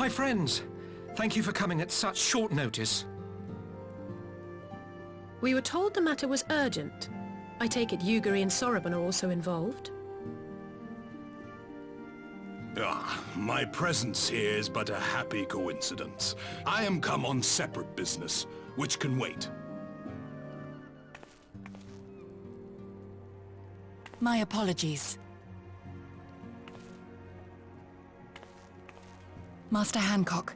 My friends, thank you for coming at such short notice. We were told the matter was urgent. I take it Yugiri and Soroban are also involved? My presence here is but a happy coincidence. I am come on separate business, which can wait. My apologies. Master Hancock,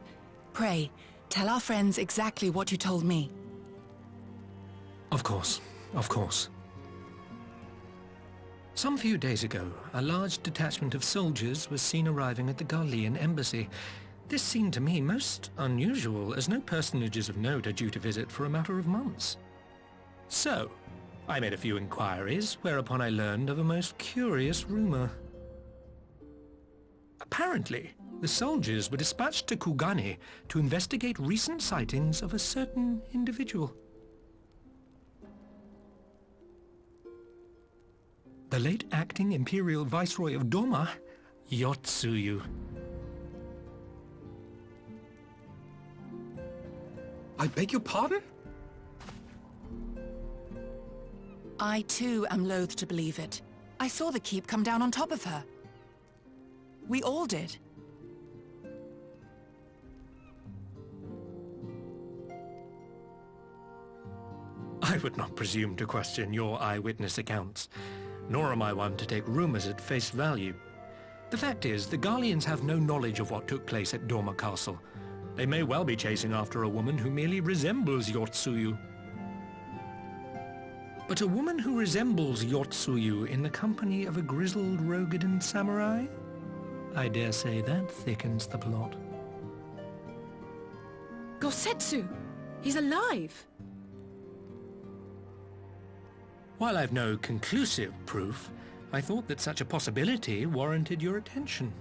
pray, tell our friends exactly what you told me. Of course, of course. Some few days ago, a large detachment of soldiers was seen arriving at the Garlean embassy. This seemed to me most unusual, as no personages of note are due to visit for a matter of months. So, I made a few inquiries, whereupon I learned of a most curious rumor. Apparently, the soldiers were dispatched to Kugane to investigate recent sightings of a certain individual. The late acting Imperial Viceroy of Doma, Yotsuyu. I beg your pardon? I too am loath to believe it. I saw the keep come down on top of her. We all did. I would not presume to question your eyewitness accounts, nor am I one to take rumors at face value. The fact is, the Garleans have no knowledge of what took place at Doma Castle. They may well be chasing after a woman who merely resembles Yotsuyu. But a woman who resembles Yotsuyu in the company of a grizzled Rogadan samurai? I dare say that thickens the plot. Gosetsu! He's alive! While I've no conclusive proof, I thought that such a possibility warranted your attention.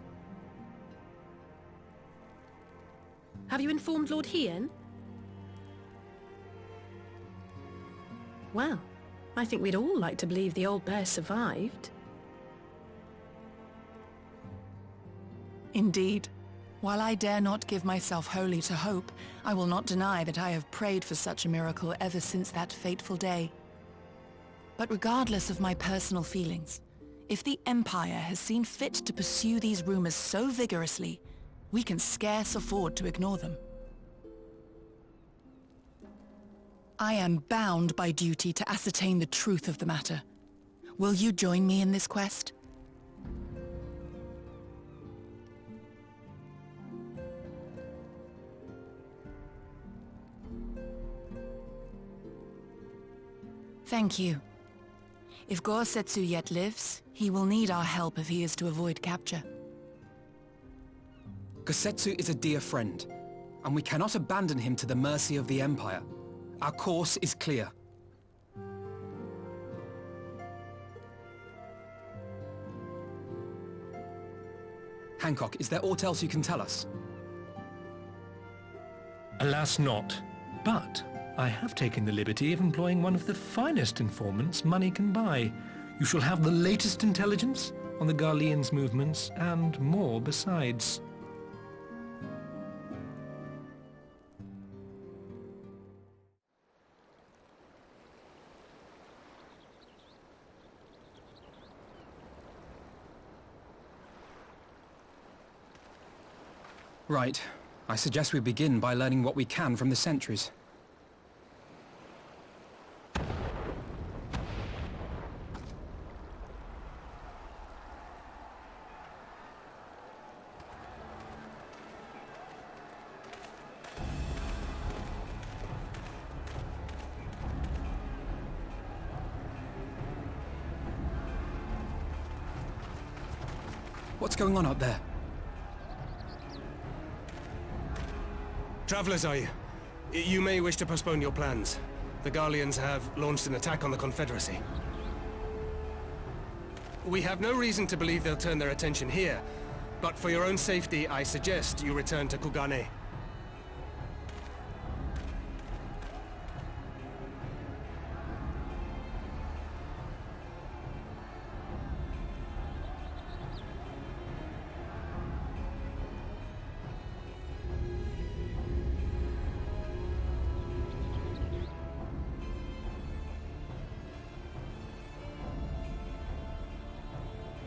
Have you informed Lord Hien? Well, I think we'd all like to believe the old bear survived. Indeed. While I dare not give myself wholly to hope, I will not deny that I have prayed for such a miracle ever since that fateful day. But regardless of my personal feelings, if the Empire has seen fit to pursue these rumors so vigorously, we can scarce afford to ignore them. I am bound by duty to ascertain the truth of the matter. Will you join me in this quest? Thank you. If Gosetsu yet lives, he will need our help if he is to avoid capture. Gosetsu is a dear friend, and we cannot abandon him to the mercy of the Empire. Our course is clear. Hancock, is there aught else you can tell us? Alas not, but I have taken the liberty of employing one of the finest informants money can buy. You shall have the latest intelligence on the Garleans' movements, and more besides. Right. I suggest we begin by learning what we can from the sentries. What's going on out there? Travelers, are you? You may wish to postpone your plans. The Garleans have launched an attack on the Confederacy. We have no reason to believe they'll turn their attention here, but for your own safety, I suggest you return to Kugane.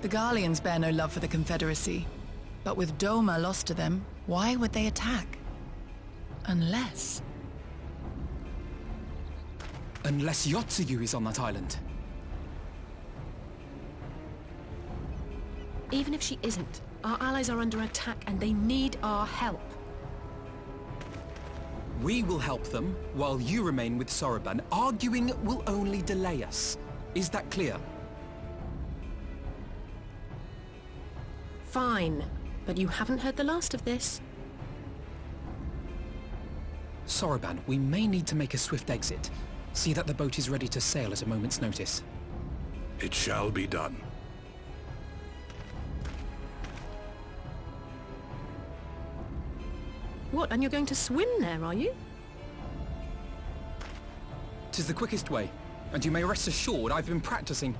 The Garleans bear no love for the Confederacy, but with Doma lost to them, why would they attack? Unless Yotsuyu is on that island. Even if she isn't, our allies are under attack and they need our help. We will help them, while you remain with Soroban. Arguing will only delay us. Is that clear? Fine, but you haven't heard the last of this. Soroban, we may need to make a swift exit. See that the boat is ready to sail at a moment's notice. It shall be done. What, and you're going to swim there, are you? 'Tis the quickest way, and you may rest assured I've been practicing.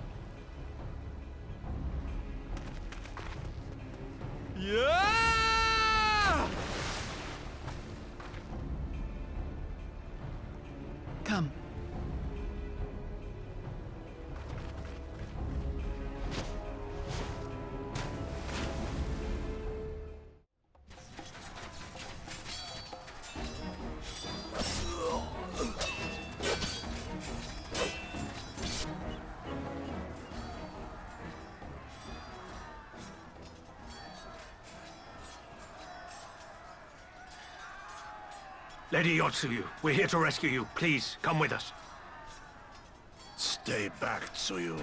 Yeah! come. Lady Yotsuyu, we're here to rescue you. Please, come with us. Stay back, Tsuyu.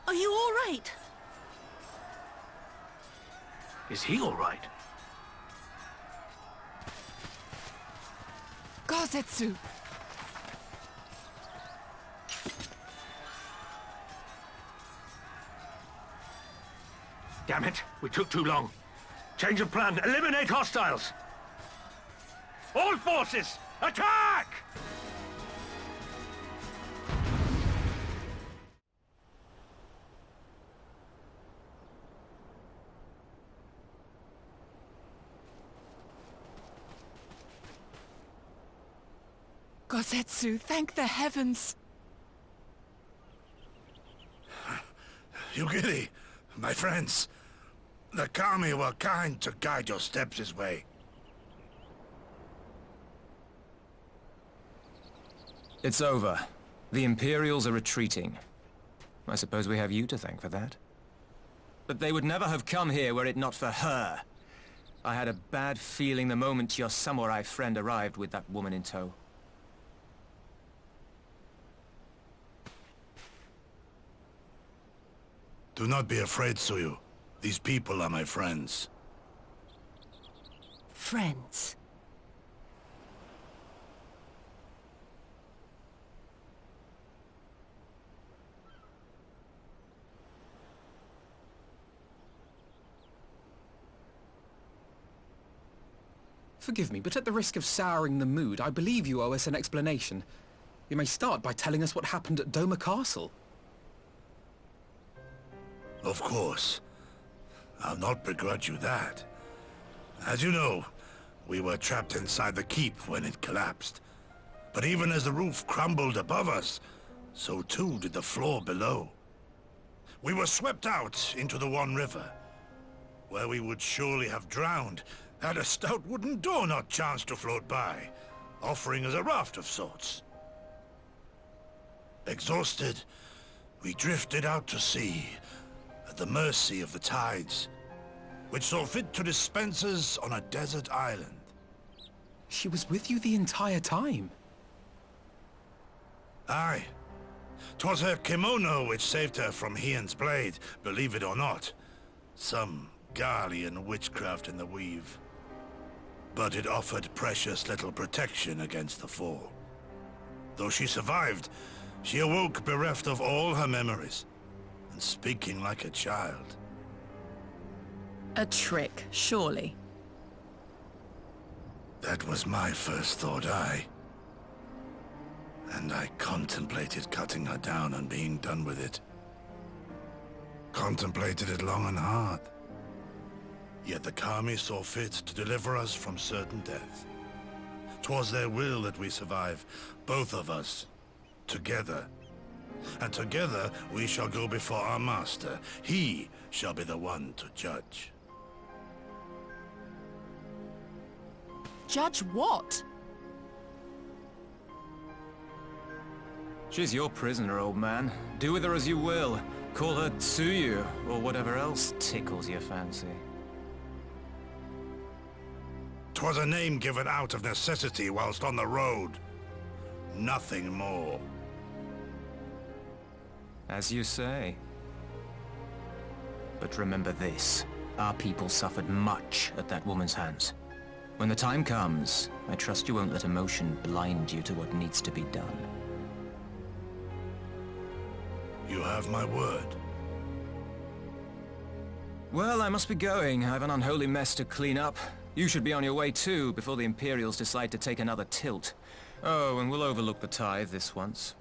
Are you all right? Is he all right? Gozetsu! Damn it, we took too long. Change of plan, eliminate hostiles! All forces, attack! Gozetsu, thank the heavens! Yugiri, my friends, the Kami were kind to guide your steps this way. It's over. The Imperials are retreating. I suppose we have you to thank for that. But they would never have come here were it not for her. I had a bad feeling the moment your samurai friend arrived with that woman in tow. Do not be afraid, Tsuyu. These people are my friends. Friends. Forgive me, but at the risk of souring the mood, I believe you owe us an explanation. You may start by telling us what happened at Doma Castle. Of course. I'll not begrudge you that. As you know, we were trapped inside the keep when it collapsed. But even as the roof crumbled above us, so too did the floor below. We were swept out into the One River, where we would surely have drowned had a stout wooden door not chanced to float by, offering us a raft of sorts. Exhausted, we drifted out to sea, at the mercy of the tides, which saw fit to dispense us on a desert island. She was with you the entire time. Aye. 'Twas her kimono which saved her from Hien's blade, believe it or not. Some Garlean witchcraft in the weave. But it offered precious little protection against the fall. Though she survived, she awoke bereft of all her memories, and speaking like a child. A trick, surely. That was my first thought, aye. And I contemplated cutting her down and being done with it. Contemplated it long and hard. Yet the Kami saw fit to deliver us from certain death. 'Twas their will that we survive, both of us, together. And together we shall go before our master. He shall be the one to judge. Judge what? She's your prisoner, old man. Do with her as you will. Call her Tsuyu, or whatever else tickles your fancy. 'Twas a name given out of necessity whilst on the road. Nothing more. As you say. But remember this. Our people suffered much at that woman's hands. When the time comes, I trust you won't let emotion blind you to what needs to be done. You have my word. Well, I must be going. I have an unholy mess to clean up. You should be on your way too, before the Imperials decide to take another tilt. Oh, and we'll overlook the tithe this once.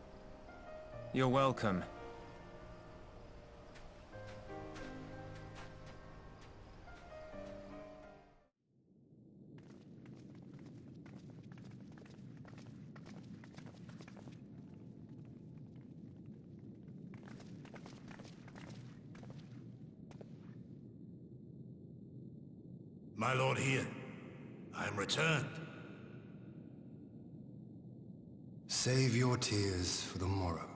You're welcome. My lord Ian, I am returned. Save your tears for the morrow.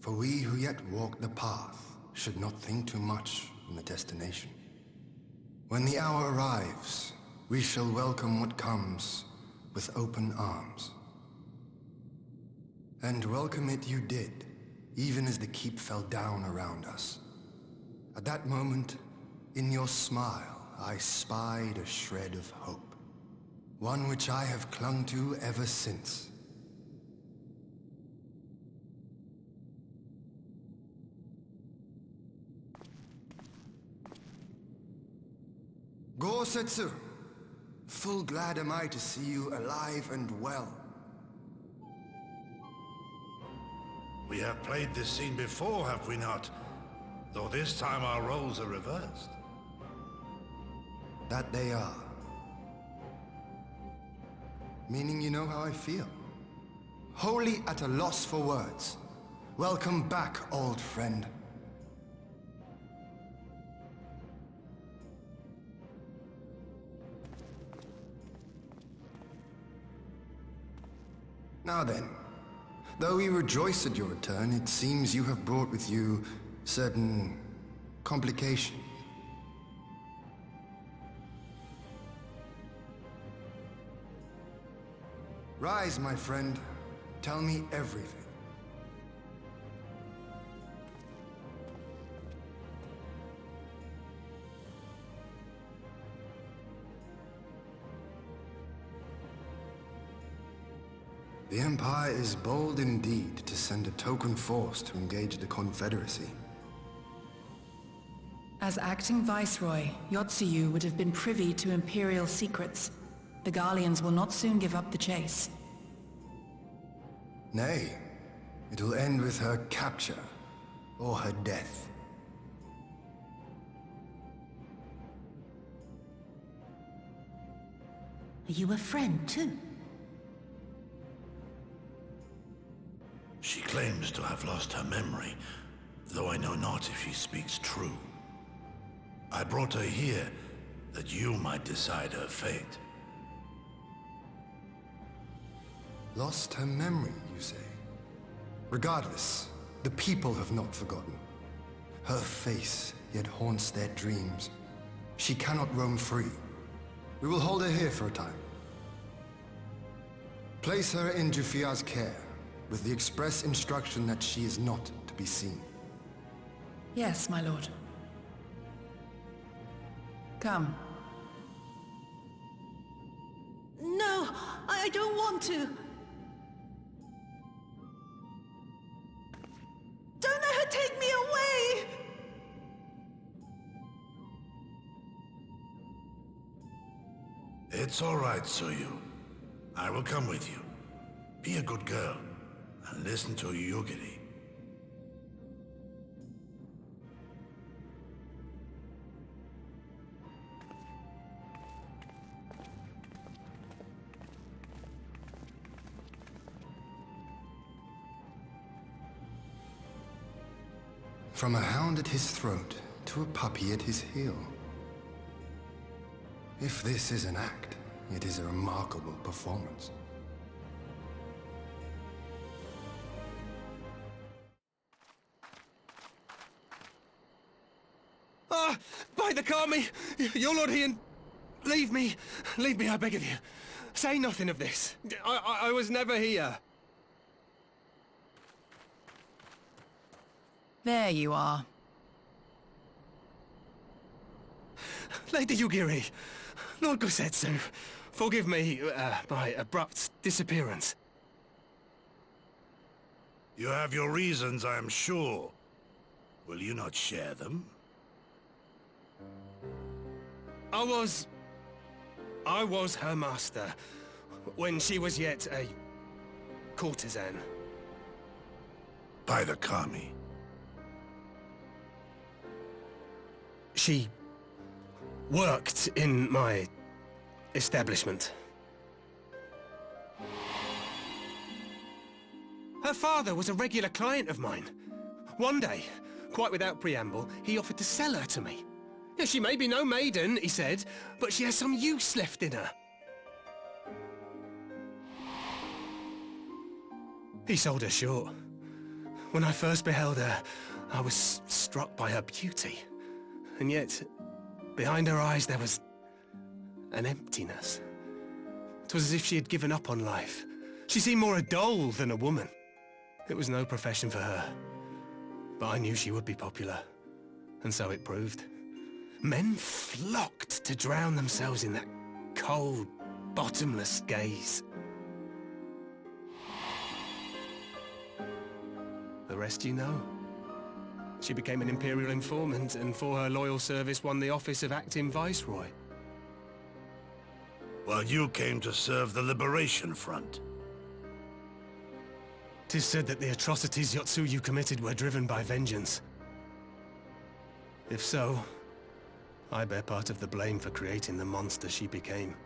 For we who yet walk the path should not think too much on the destination. When the hour arrives, we shall welcome what comes with open arms. And welcome it you did, even as the keep fell down around us. At that moment, in your smile, I spied a shred of hope. One which I have clung to ever since. Gosetsu, full glad am I to see you alive and well. We have played this scene before, have we not? Though this time our roles are reversed. That they are. Meaning you know how I feel. Wholly at a loss for words. Welcome back, old friend. Now then, though we rejoice at your return, it seems you have brought with you certain complications. Rise, my friend. Tell me everything. The Empire is bold indeed to send a token force to engage the Confederacy. As acting Viceroy, Yotsuyu would have been privy to Imperial secrets. The Garleans will not soon give up the chase. Nay, it will end with her capture, or her death. Are you a friend, too? She claims to have lost her memory, though I know not if she speaks true. I brought her here that you might decide her fate. Lost her memory, you say? Regardless, the people have not forgotten. Her face yet haunts their dreams. She cannot roam free. We will hold her here for a time. Place her in Jufia's care, with the express instruction that she is not to be seen. Yes, my lord. Come. No, I don't want to. Don't let her take me away! It's all right, Tsuyu. I will come with you. Be a good girl, and listen to Yugiri. From a hound at his throat to a puppy at his heel. If this is an act, it is a remarkable performance. Ah! By the Kami! Your Lord Ian! Leave me! Leave me, I beg of you. Say nothing of this. I was never here. There you are. Lady Yugiri, Lord Gosetsu, forgive me, my abrupt disappearance. You have your reasons, I am sure. Will you not share them? I was her master, when she was yet a courtesan. By the Kami. She worked in my establishment. Her father was a regular client of mine. One day, quite without preamble, he offered to sell her to me. Yeah, she may be no maiden, he said, but she has some use left in her. He sold her short. When I first beheld her, I was struck by her beauty. And yet, behind her eyes there was an emptiness. It was as if she had given up on life. She seemed more a doll than a woman. It was no profession for her. But I knew she would be popular. And so it proved. Men flocked to drown themselves in that cold, bottomless gaze. The rest you know. She became an Imperial informant, and for her loyal service won the office of Acting Viceroy. While you came to serve the Liberation Front. 'Tis said that the atrocities Yotsuyu committed were driven by vengeance. If so, I bear part of the blame for creating the monster she became.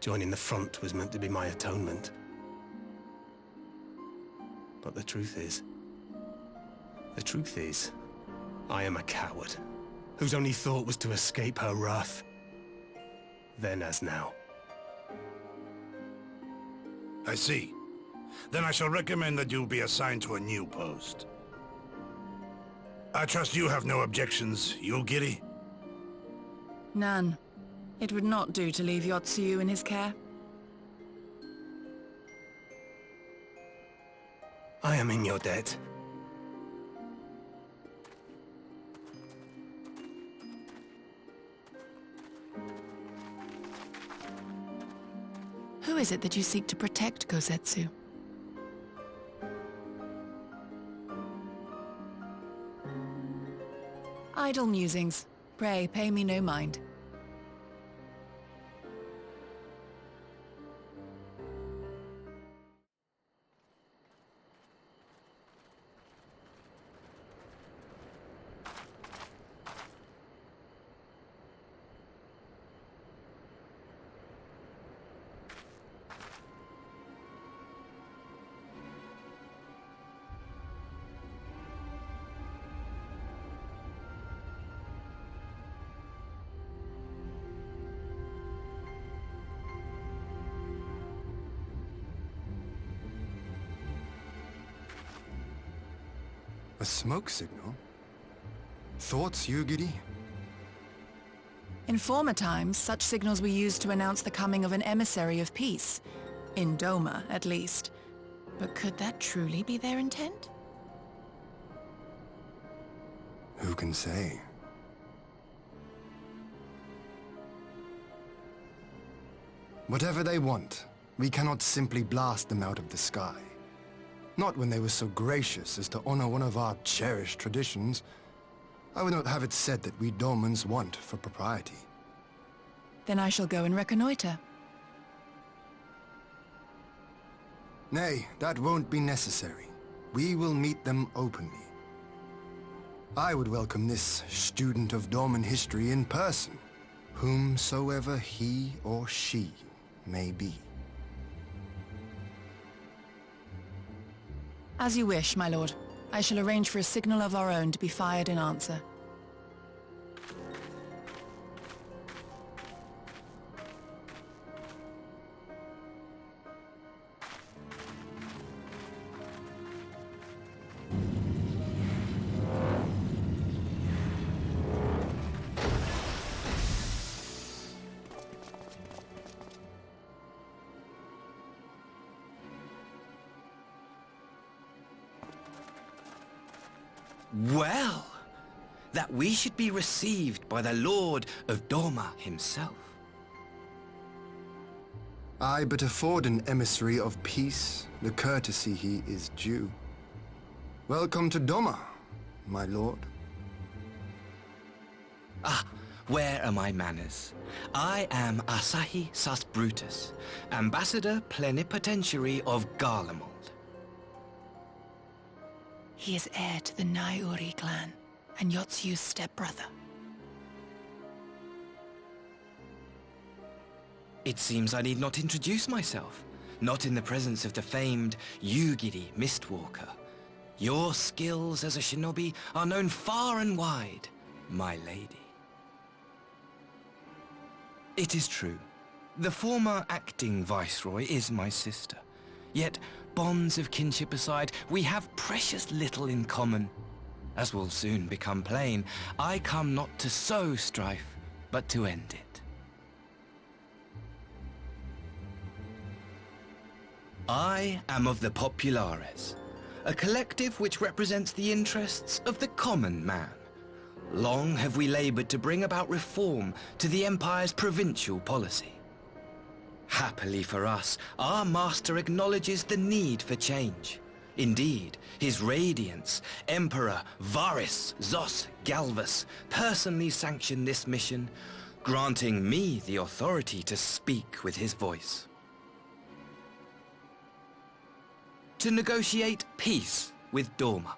Joining the front was meant to be my atonement. But the truth is, I am a coward, whose only thought was to escape her wrath. Then as now. I see. Then I shall recommend that you be assigned to a new post. I trust you have no objections, Yugiri? None. It would not do to leave Yotsuyu in his care. I am in your debt. Who is it that you seek to protect, Gosetsu? Idle musings. Pray, pay me no mind. A smoke signal? Thoughts, Yugiri? In former times, such signals were used to announce the coming of an emissary of peace. In Doma, at least. But could that truly be their intent? Who can say? Whatever they want, we cannot simply blast them out of the sky. Not when they were so gracious as to honor one of our cherished traditions. I would not have it said that we Domans want for propriety. Then I shall go and reconnoiter. Nay, that won't be necessary. We will meet them openly. I would welcome this student of Doman history in person, whomsoever he or she may be. As you wish, my lord. I shall arrange for a signal of our own to be fired in answer. Well, that we should be received by the Lord of Doma himself. I but afford an emissary of peace the courtesy he is due. Welcome to Doma, my lord. Ah, where are my manners? I am Asahi Sas Brutus, Ambassador Plenipotentiary of Garlemald. He is heir to the Naiuri clan, and Yotsu's stepbrother. It seems I need not introduce myself, not in the presence of the famed Yugiri Mistwalker. Your skills as a shinobi are known far and wide, my lady. It is true. The former acting viceroy is my sister. Yet, bonds of kinship aside, we have precious little in common. As will soon become plain, I come not to sow strife, but to end it. I am of the Populares, a collective which represents the interests of the common man. Long have we labored to bring about reform to the Empire's provincial policy. Happily for us, our master acknowledges the need for change. Indeed, his Radiance, Emperor Varys Zos Galvus, personally sanctioned this mission, granting me the authority to speak with his voice. To negotiate peace with Doma.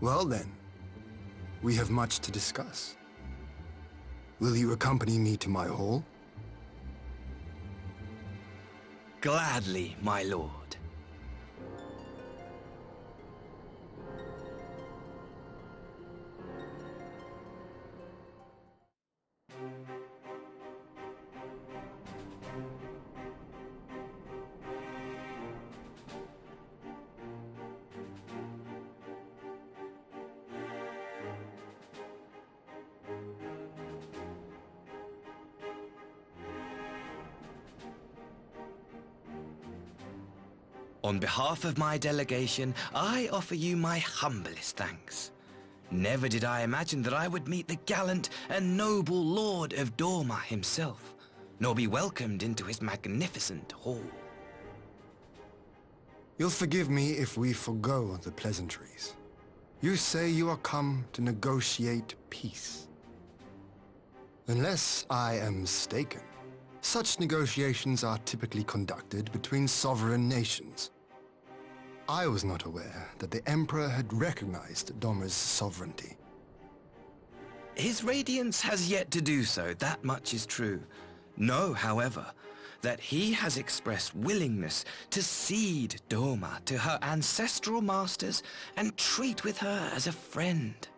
Well then, we have much to discuss. Will you accompany me to my hall? Gladly, my lord. On behalf of my delegation, I offer you my humblest thanks. Never did I imagine that I would meet the gallant and noble Lord of Doma himself, nor be welcomed into his magnificent hall. You'll forgive me if we forgo the pleasantries. You say you are come to negotiate peace. Unless I am mistaken, such negotiations are typically conducted between sovereign nations. I was not aware that the Emperor had recognized Doma's sovereignty. His Radiance has yet to do so, that much is true. Know, however, that he has expressed willingness to cede Doma to her ancestral masters and treat with her as a friend.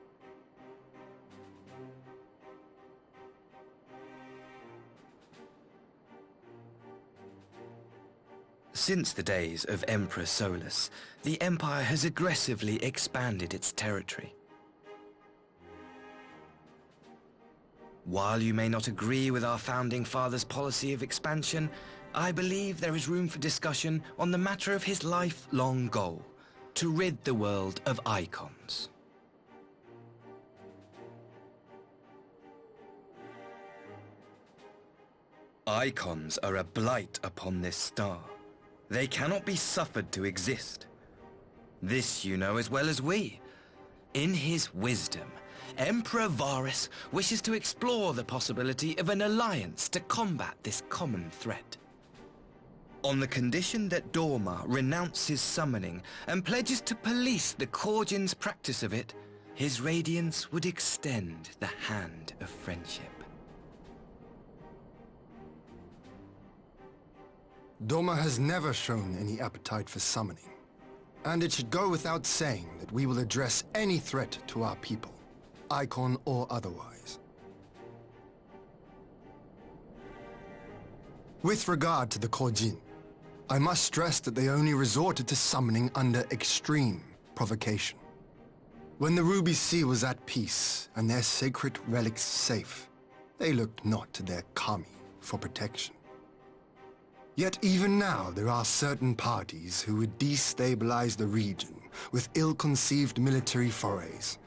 Since the days of Emperor Solus, the Empire has aggressively expanded its territory. While you may not agree with our founding father's policy of expansion, I believe there is room for discussion on the matter of his lifelong goal, to rid the world of icons. Icons are a blight upon this star. They cannot be suffered to exist. This you know as well as we. In his wisdom, Emperor Varys wishes to explore the possibility of an alliance to combat this common threat. On the condition that Doma renounces summoning and pledges to police the Korjin's practice of it, his Radiance would extend the hand of friendship. Doma has never shown any appetite for summoning. And it should go without saying that we will address any threat to our people, Icon or otherwise. With regard to the Kojin, I must stress that they only resorted to summoning under extreme provocation. When the Ruby Sea was at peace and their sacred relics safe, they looked not to their kami for protection. Yet even now there are certain parties who would destabilize the region with ill-conceived military forays.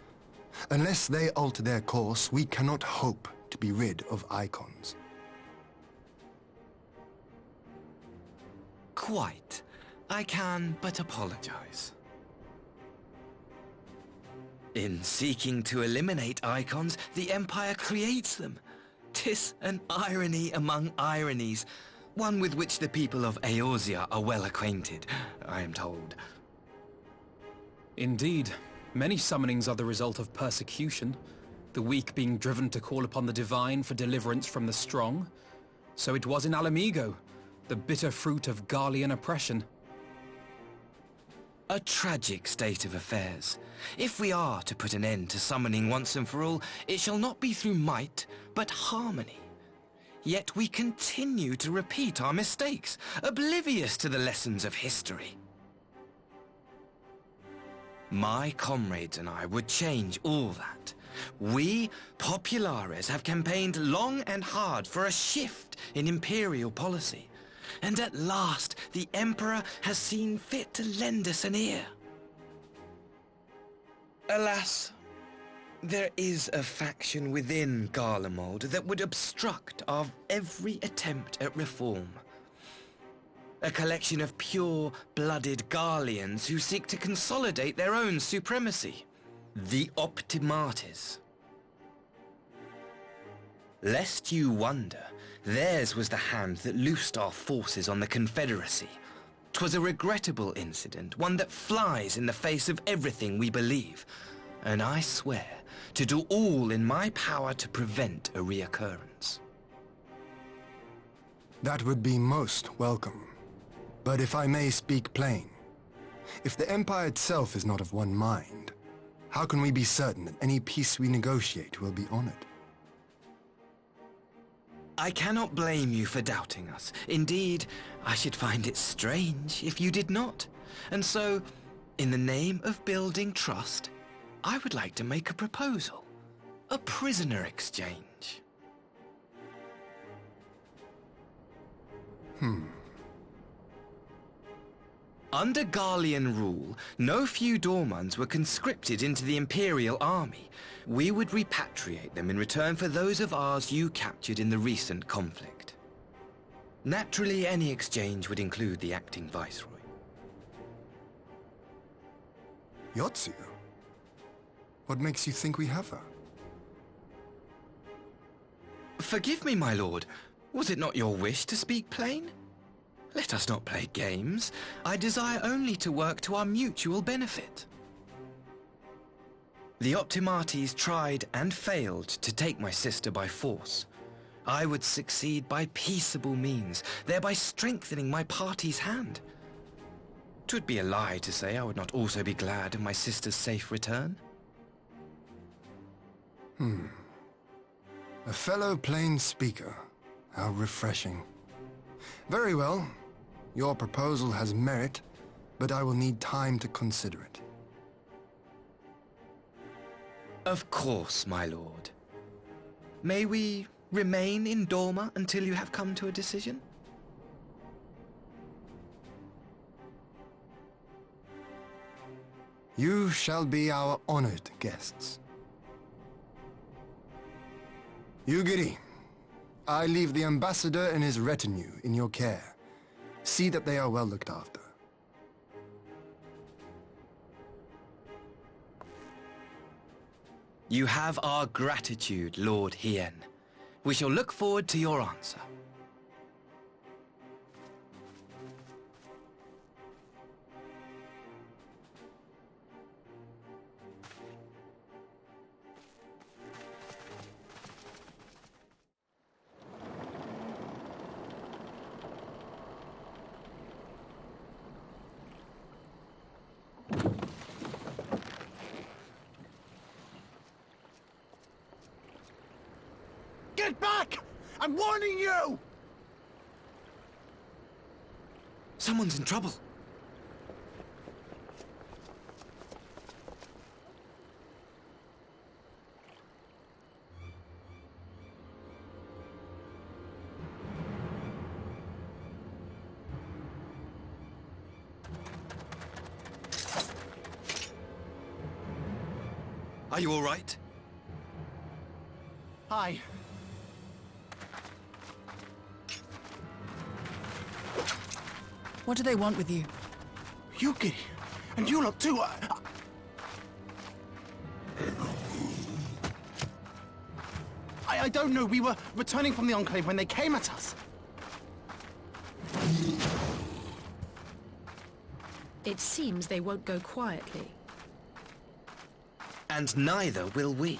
Unless they alter their course, we cannot hope to be rid of Icons. Quite. I can but apologize. In seeking to eliminate Icons, the Empire creates them. 'Tis an irony among ironies, one with which the people of Eorzea are well acquainted, I am told. Indeed. Many summonings are the result of persecution, the weak being driven to call upon the divine for deliverance from the strong. So it was in Alamigo, the bitter fruit of Garlean oppression. A tragic state of affairs. If we are to put an end to summoning once and for all, it shall not be through might, but harmony. Yet we continue to repeat our mistakes, oblivious to the lessons of history. My comrades and I would change all that. We, Populares, have campaigned long and hard for a shift in Imperial policy. And at last, the Emperor has seen fit to lend us an ear. Alas, there is a faction within Garlemald that would obstruct our every attempt at reform. A collection of pure-blooded Garleans who seek to consolidate their own supremacy. The Optimates. Lest you wonder, theirs was the hand that loosed our forces on the Confederacy. 'Twas a regrettable incident, one that flies in the face of everything we believe, and I swear to do all in my power to prevent a reoccurrence. That would be most welcome. But if I may speak plain, if the Empire itself is not of one mind, how can we be certain that any peace we negotiate will be honored? I cannot blame you for doubting us. Indeed, I should find it strange if you did not. And so, in the name of building trust, I would like to make a proposal. A prisoner exchange. Under Garlean rule, no few Dormans were conscripted into the Imperial army. We would repatriate them in return for those of ours you captured in the recent conflict. Naturally, any exchange would include the acting Viceroy. Yotsu? What makes you think we have her? Forgive me, my lord. Was it not your wish to speak plain? Let us not play games. I desire only to work to our mutual benefit. The Optimates tried and failed to take my sister by force. I would succeed by peaceable means, thereby strengthening my party's hand. 'Twould be a lie to say I would not also be glad of my sister's safe return. A fellow plain speaker. How refreshing. Very well. Your proposal has merit, but I will need time to consider it. Of course, my lord. May we remain in Dorma until you have come to a decision? You shall be our honored guests. Yugiri, I leave the ambassador and his retinue in your care. See that they are well looked after. You have our gratitude, Lord Hien. We shall look forward to your answer. I'm warning you! Someone's in trouble. Are you all right? Hi. What do they want with you? Yuki, and you lot too. I don't know. We were returning from the Enclave when they came at us. It seems they won't go quietly. And neither will we.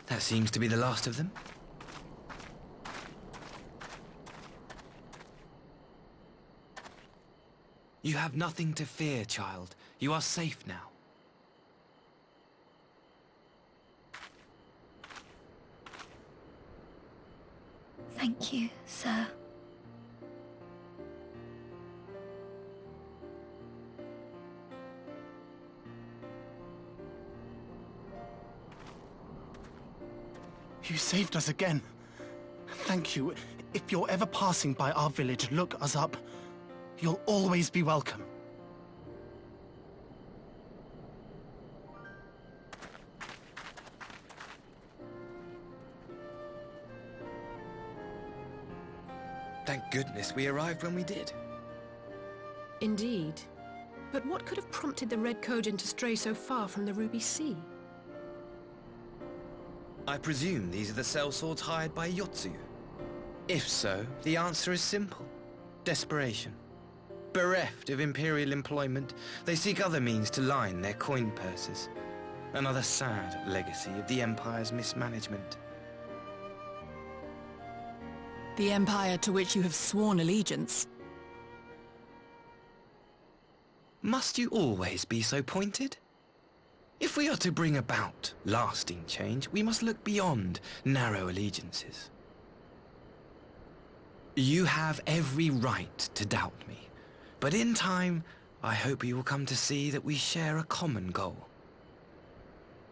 That seems to be the last of them. You have nothing to fear, child. You are safe now. Thank you, sir. You saved us again. Thank you. If you're ever passing by our village, look us up. You'll always be welcome. Thank goodness we arrived when we did. Indeed. But what could have prompted the Red Kojin to stray so far from the Ruby Sea? I presume these are the sellswords hired by Yotsuyu. If so, the answer is simple. Desperation. Bereft of Imperial employment, they seek other means to line their coin purses. Another sad legacy of the Empire's mismanagement. The Empire to which you have sworn allegiance. Must you always be so pointed? If we are to bring about lasting change, we must look beyond narrow allegiances. You have every right to doubt me, but in time, I hope you will come to see that we share a common goal.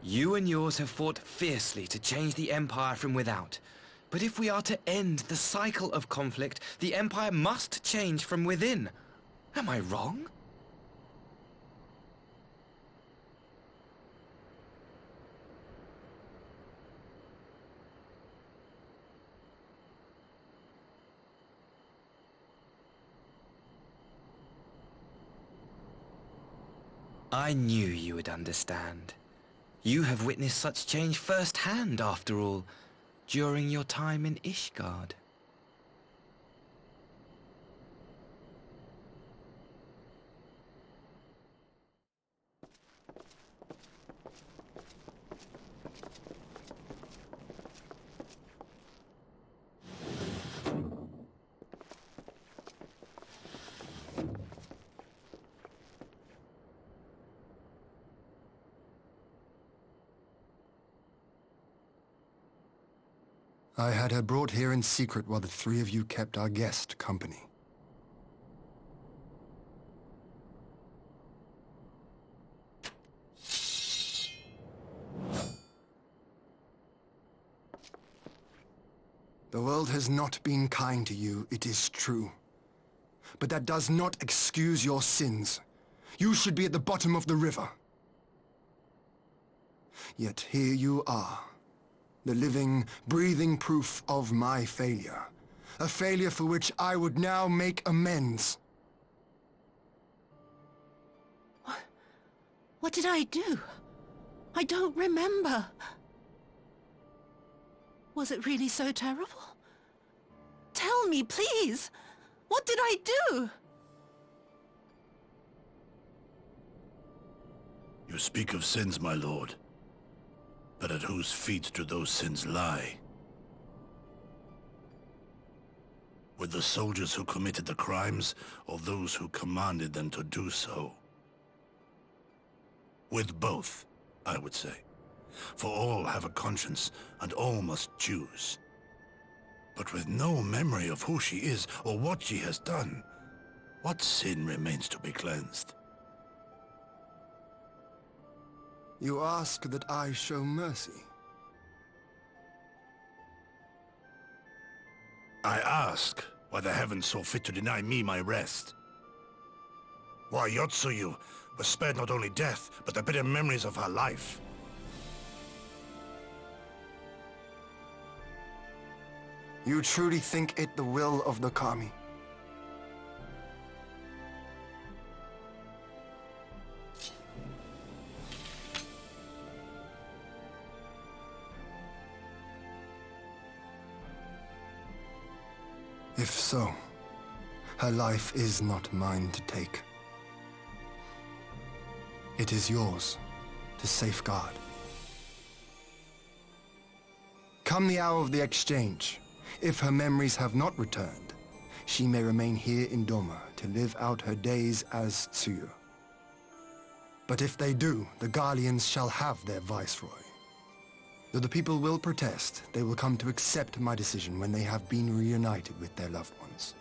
You and yours have fought fiercely to change the Empire from without, but if we are to end the cycle of conflict, the Empire must change from within. Am I wrong? I knew you would understand. You have witnessed such change firsthand, after all, during your time in Ishgard. I had her brought here in secret while the three of you kept our guest company. The world has not been kind to you, it is true. But that does not excuse your sins. You should be at the bottom of the river. Yet here you are. The living, breathing proof of my failure. A failure for which I would now make amends. What did I do? I don't remember. Was it really so terrible? Tell me, please! What did I do? You speak of sins, my lord. But at whose feet do those sins lie? With the soldiers who committed the crimes, or those who commanded them to do so? With both, I would say. For all have a conscience, and all must choose. But with no memory of who she is, or what she has done, what sin remains to be cleansed? You ask that I show mercy. I ask why the heavens saw fit to deny me my rest. Why Yotsuyu was spared not only death, but the bitter memories of her life. You truly think it the will of the Kami? If so, her life is not mine to take. It is yours to safeguard. Come the hour of the exchange, if her memories have not returned, she may remain here in Doma to live out her days as Tsuyu. But if they do, the Guardians shall have their viceroy. Though the people will protest, they will come to accept my decision when they have been reunited with their loved ones.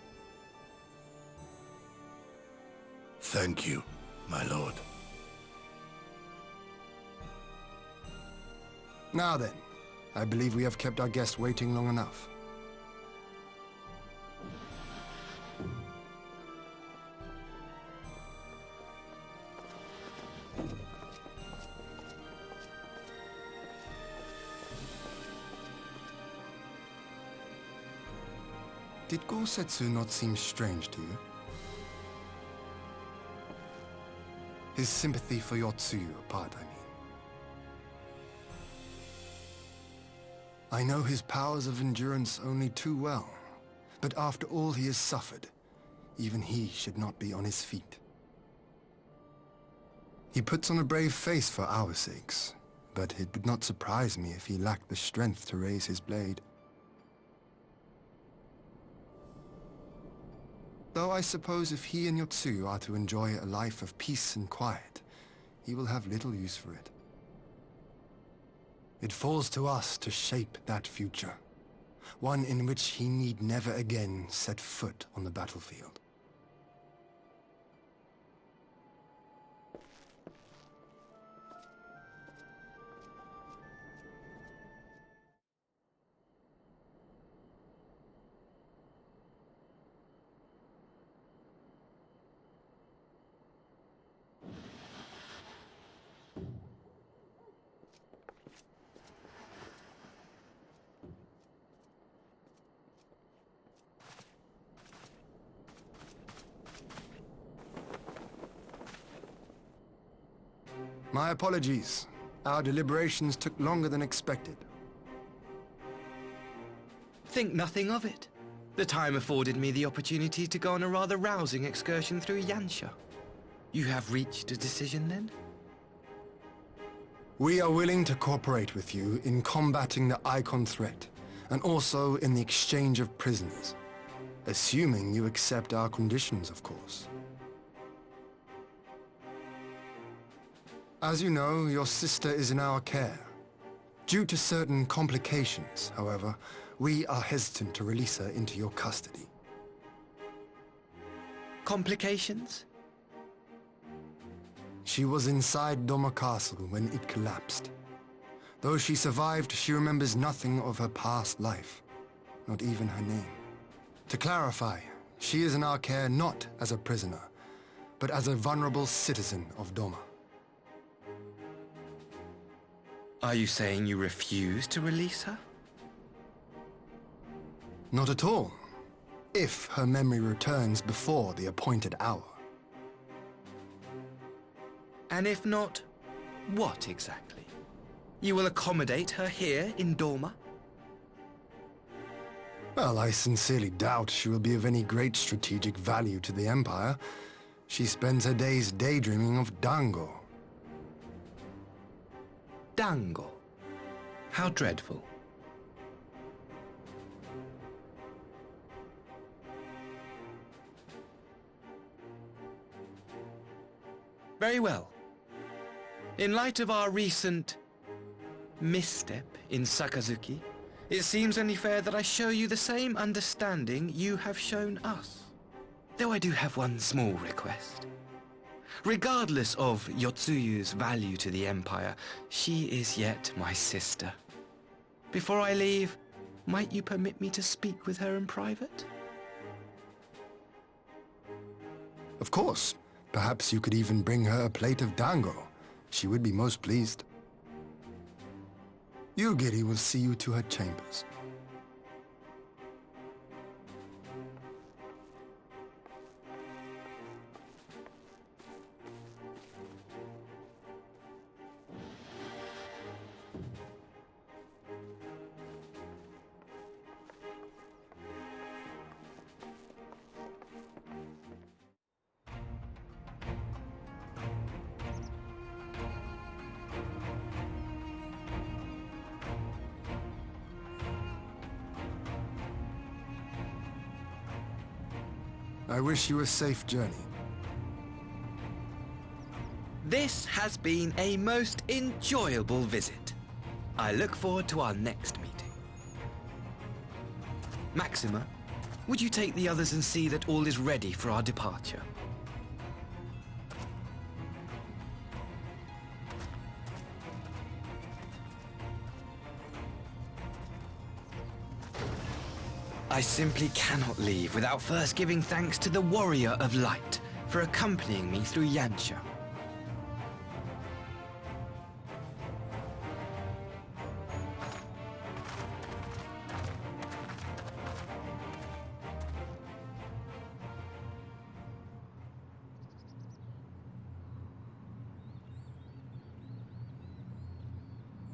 Thank you, my lord. Now then, I believe we have kept our guest waiting long enough. Did Gosetsu not seem strange to you? His sympathy for Yotsuyu apart, I mean. I know his powers of endurance only too well, but after all he has suffered, even he should not be on his feet. He puts on a brave face for our sakes, but it would not surprise me if he lacked the strength to raise his blade. Though I suppose if he and Yotsuyu are to enjoy a life of peace and quiet, he will have little use for it. It falls to us to shape that future, one in which he need never again set foot on the battlefield. My apologies. Our deliberations took longer than expected. Think nothing of it. The time afforded me the opportunity to go on a rather rousing excursion through Yansha. You have reached a decision, then? We are willing to cooperate with you in combating the Icon threat, and also in the exchange of prisoners. Assuming you accept our conditions, of course. As you know, your sister is in our care. Due to certain complications, however, we are hesitant to release her into your custody. Complications? She was inside Doma Castle when it collapsed. Though she survived, she remembers nothing of her past life, not even her name. To clarify, she is in our care not as a prisoner, but as a vulnerable citizen of Doma. Are you saying you refuse to release her? Not at all. If her memory returns before the appointed hour. And if not, what exactly? You will accommodate her here in Doma? Well, I sincerely doubt she will be of any great strategic value to the Empire. She spends her days daydreaming of Dango. Dango? How dreadful. Very well. In light of our recent misstep in Sakazuki, it seems only fair that I show you the same understanding you have shown us. Though I do have one small request. Regardless of Yotsuyu's value to the Empire, she is yet my sister. Before I leave, might you permit me to speak with her in private? Of course. Perhaps you could even bring her a plate of dango. She would be most pleased. Yugiri will see you to her chambers. I wish you a safe journey. This has been a most enjoyable visit. I look forward to our next meeting. Maxima, would you take the others and see that all is ready for our departure? I simply cannot leave without first giving thanks to the Warrior of Light for accompanying me through Yansha.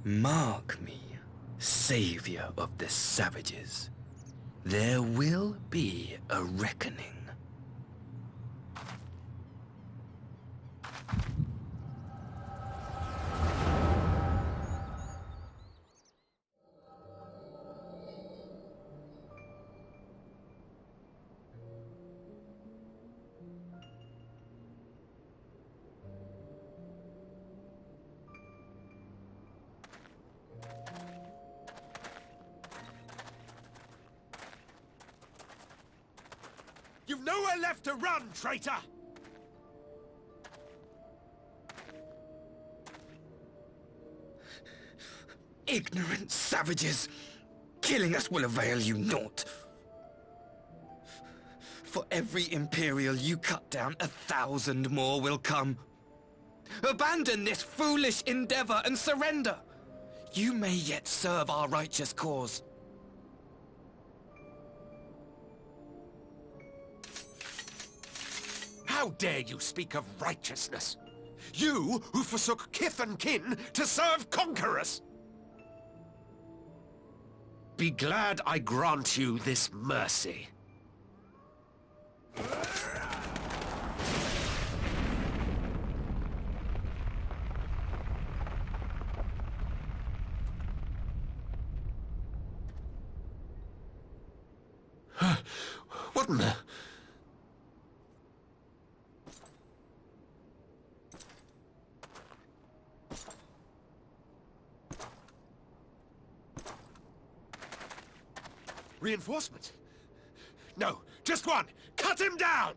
Mark me, savior of the savages. There will be a reckoning. You've nowhere left to run, traitor! Ignorant savages! Killing us will avail you naught. For every Imperial you cut down, 1,000 more will come. Abandon this foolish endeavor and surrender! You may yet serve our righteous cause. How dare you speak of righteousness? You who forsook kith and kin to serve conquerors! Be glad I grant you this mercy. What in the... Reinforcement? No, just one! Cut him down!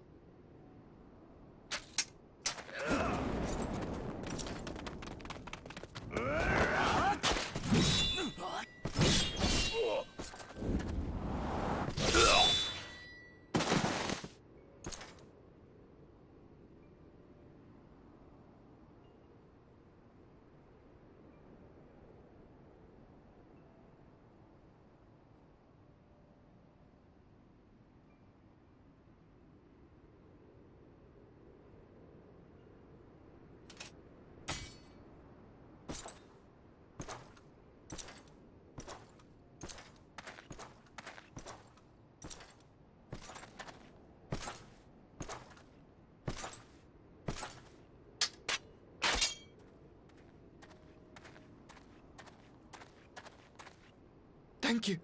Thank you.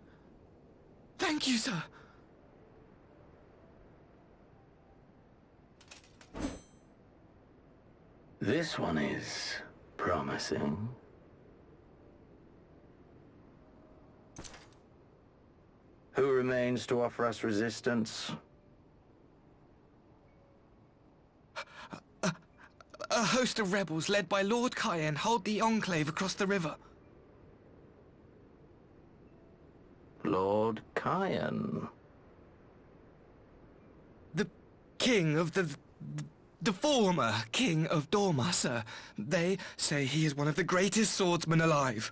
Thank you, sir. This one is promising. Who remains to offer us resistance? A host of rebels led by Lord Cayenne hold the Enclave across the river. Lord Cayenne? The king of the former king of Dorma, sir. They say he is one of the greatest swordsmen alive.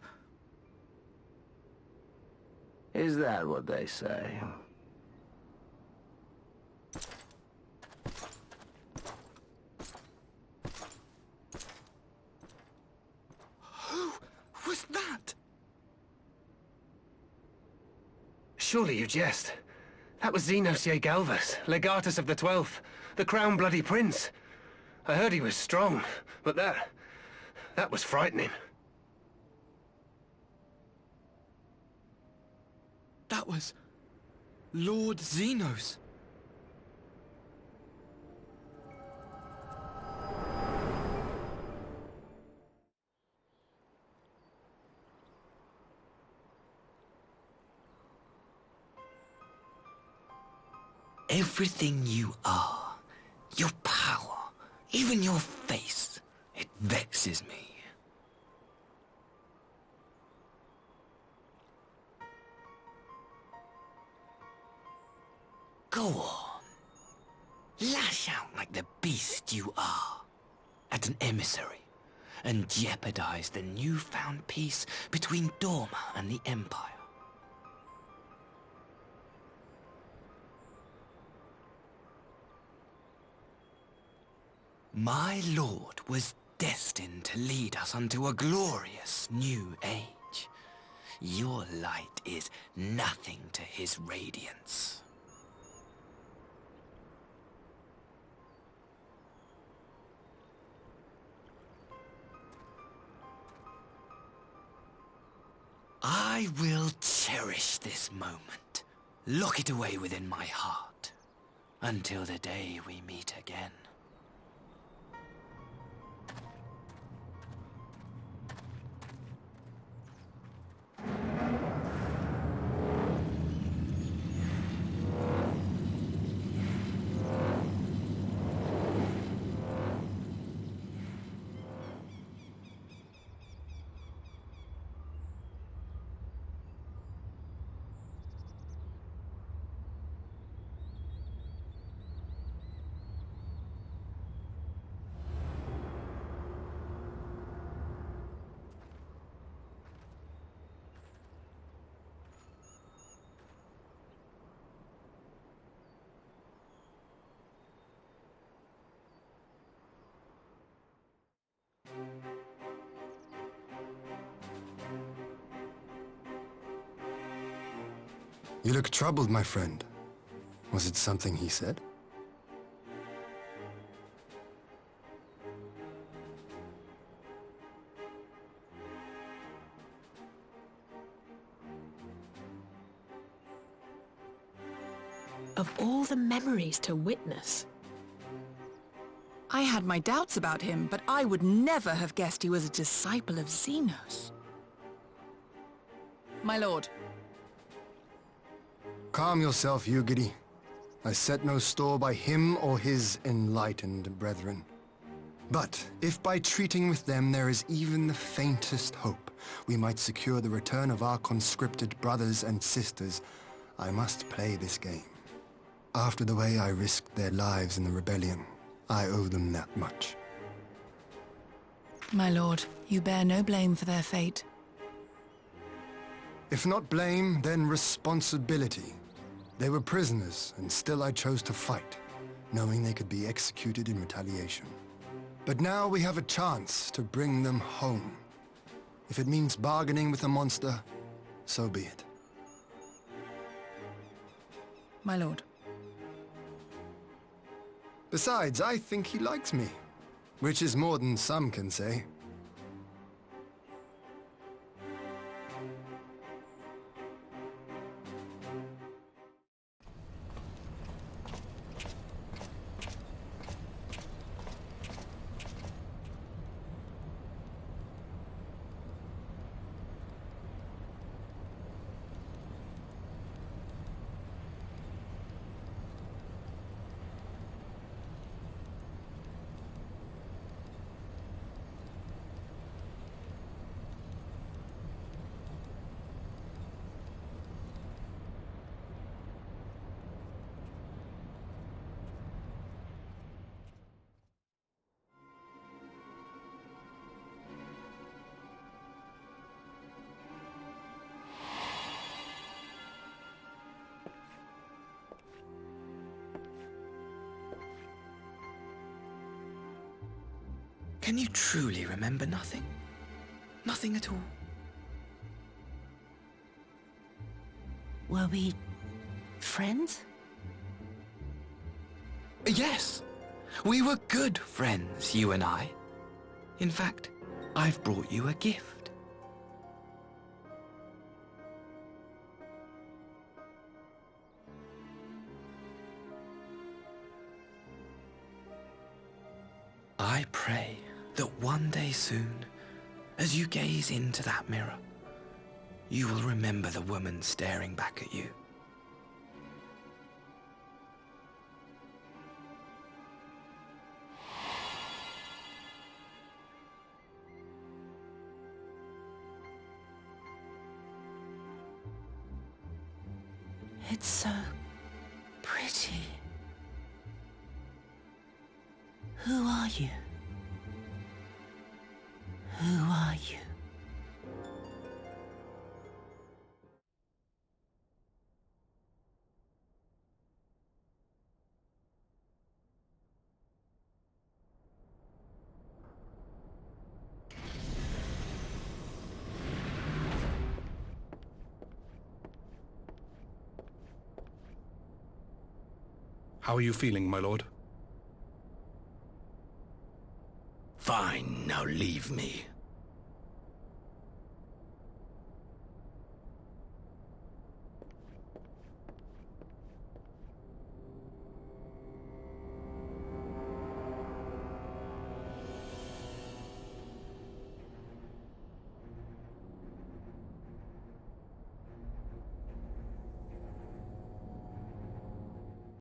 Is that what they say? Who was that? Surely you jest. That was Xenos Galvus, Legatus of the 12th, the Crown Bloody Prince. I heard he was strong, but that was frightening. That was Lord Xenos. Everything you are, your power, even your face, it vexes me. Go on. Lash out like the beast you are at an emissary and jeopardize the newfound peace between Dorma and the Empire. My lord was destined to lead us unto a glorious new age. Your light is nothing to his radiance. I will cherish this moment, lock it away within my heart, until the day we meet again. You look troubled, my friend. Was it something he said? Of all the memories to witness. I had my doubts about him, but I would never have guessed he was a disciple of Xenos. My lord. Calm yourself, Eugidi. I set no store by him or his enlightened brethren. But if by treating with them there is even the faintest hope, we might secure the return of our conscripted brothers and sisters, I must play this game. After the way I risked their lives in the rebellion, I owe them that much. My lord, you bear no blame for their fate. If not blame, then responsibility. They were prisoners, and still I chose to fight, knowing they could be executed in retaliation. But now we have a chance to bring them home. If it means bargaining with a monster, so be it. My lord. Besides, I think he likes me, which is more than some can say. Can you truly remember nothing? Nothing at all? Were we friends? Yes. We were good friends, you and I. In fact, I've brought you a gift. I pray that one day soon, as you gaze into that mirror, you will remember the woman staring back at you. It's so pretty. Who are you? Who are you? How are you feeling, my lord? Fine, now leave me.